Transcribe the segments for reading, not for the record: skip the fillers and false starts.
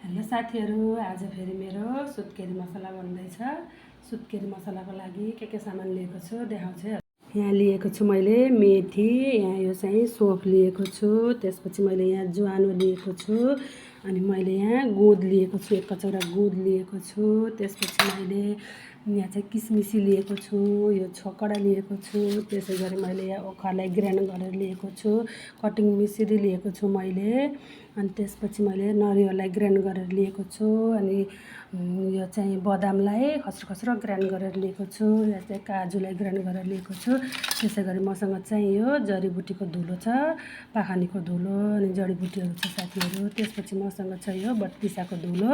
Hello साथीहरू, आज फेरि मेरो सुत्केरी मसला बन्दैछ। सुत्केरी मसलाको लागि के सामान लिएको छु देखाउँछु। यहाँ लिएको छु मैले मेथी, यहाँ यो चाहिँ सोफ लिएको छु, त्यसपछि मैले यहाँ ज्वानो लिएको छु, अनि मैले यहाँ गुद लिएको छु, 1 कचौरा गुद लिएको छु। त्यसपछि मैले यहाँ चाहिँ किसमिसी लिएको छु, यो छोकडा लिएको छु। त्यसै गरी मैले यहाँ ओखरलाई ग्राइन्ड गरेर लिएको छु, कटिङ मिश्री लिएको छु मैले, अनि त्यसपछि मैले नरिवललाई ग्राइन्ड गरेर लिएको छु, अनि यो चाहिँ बदामलाई खस्रो ग्राइन्ड गरेर लिएको छु, यहाँ चाहिँ काजुलाई ग्राइन्ड गरेर लिएको छु। त्यसै गरी मसँग चाहिँ यो जडीबुटीको धुलो छ, पाखानीको धुलो अनि जडीबुटीहरू छ साथीहरू। त्यसपछि मसँग छ यो बत्तिसाको धुलो,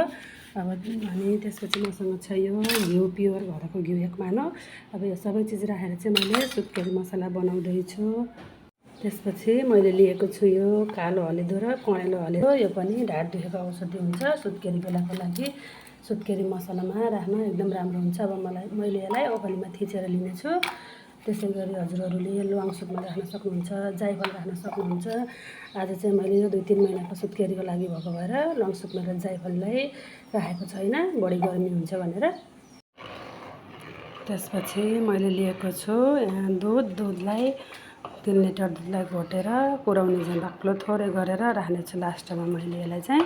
अनि त्यसपछि मसँग छ यो घिउ, प्योर घरको घिउ 1 मानो। अब यो सबै चिज राखेर चाहिँ मैले सुत्केरी मसला बनाउँदैछु। त्यसपछि मैले लिएको छु यो कालो हलेदो र पहेँलो हलेदो, यो पनि ढाड दुखेको औषधि हुन्छ सुत्केरी बेलाको लागि। सुत्केरी मसलामा राख्न एकदम राम्रो हुन्छ। अब मैले यसलाई ओखलीमा थिचेर लिनेछु। त्यसै गरी हजुरहरूले ल्वाङ सुपमा राख्न सक्नुहुन्छ, जाइफल राख्न सक्नुहुन्छ। आज चाहिँ मैले यो 2-3 महिनाको सुत्केरीको लागि भएको भएर ल्वाङ सुपमा र जाइफललाई राखेको छैन, बढी गर्मी हुन्छ भनेर। त्यसपछि मैले लिएको छु यहाँ दुधलाई 3 लिटर दुधलाई घोटेर पुराउने चाहिँ बाक्लो थोरै गरेर राख्नेछु लास्टमा। मैले यसलाई चाहिँ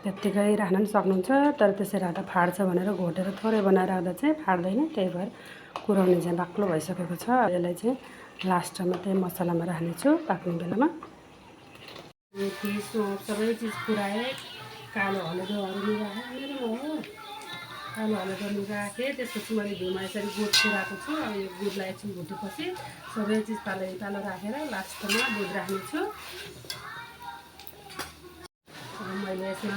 त्यत्तिकै राख्न पनि सक्नुहुन्छ, तर त्यसरी राख्दा फाट्छ भनेर घोटेर थोरै बनाएर राख्दा चाहिँ फाट्दैन, त्यही भएर कुराउने चाहिँ बाक्लो भइसकेको छ। यसलाई चाहिँ लास्टमा चाहिँ मसलामा राख्नेछु पाक्ने बेलामा। मेथी, सोप सबै चिज पुऱ्याएँ, कालो हलेदोहरू राखेँ, कालो हलेदोहरू राखेँ। त्यसपछि मैले घिउमा यसरी गुड पुऱ्याएको छु। अब यो गुडलाई एकछिन भुटेपछि सबै चिज पालो राखेर लास्टमा दुध राख्नेछु। अब मैले यसमा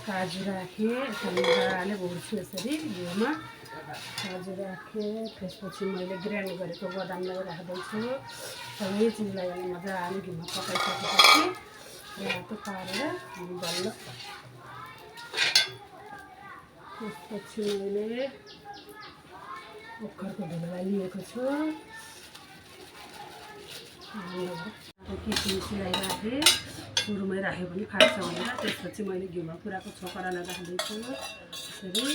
काजु राखेँ, यसरी मजाले भुट्छु यसरी घिउमा। काजु राखेँ, त्यसपछि मैले ग्राइन्ड गरेको बदामलाई राख्दैछु। सबै चिजलाई मजाले घिउमा पकाइसकेपछि रातो पारेर बल्ल। त्यसपछि मैले ओखरको धुलोलाई लिएको छु, किसमिसलाई राखेँ, सुरुमै राख्यो भने फाट्छ भनेर। त्यसपछि मैले घिउमा पुऱ्याएको छोकडालाई राख्दैछु यसरी।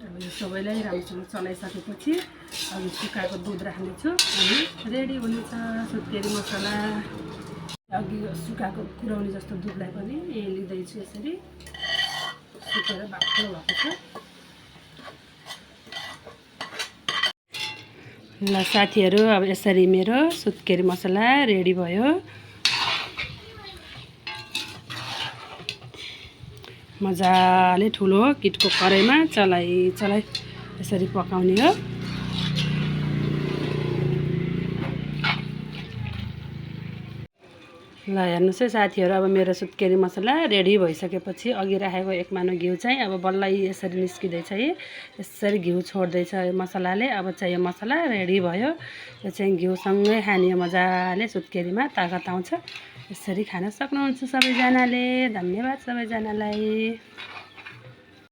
अब यो सबैलाई राम्रोसँग चलाइसकेपछि अब सुकाएको दुध राख्नेछु, अनि रेडी हुनेछ सुत्केरी मसला। अघि सुकाएको कुराउने जस्तो दुधलाई पनि यही लिँदैछु यसरी, सुकेर बाक्लो भएको छ। ल साथीहरू, अब यसरी मेरो सुत्केरी मसला रेडी भयो। मजाले ठुलो किटको कराईमा चलाइ यसरी पकाउने हो। ल हेर्नुहोस् है साथीहरू, अब मेरो सुत्केरी मसला रेडी भइसकेपछि अघि राखेको 1 मानो घिउ चाहिँ अब बल्ल यसरी निस्किँदैछ है, यसरी घिउ छोड्दैछ यो मसलाले। अब चाहिँ यो मसला रेडी भयो। यो चाहिँ घिउसँगै खाने मजाले सुत्केरीमा तागत आउँछ। यसरी खान सक्नुहुन्छ सबैजनाले। धन्यवाद सबैजनालाई।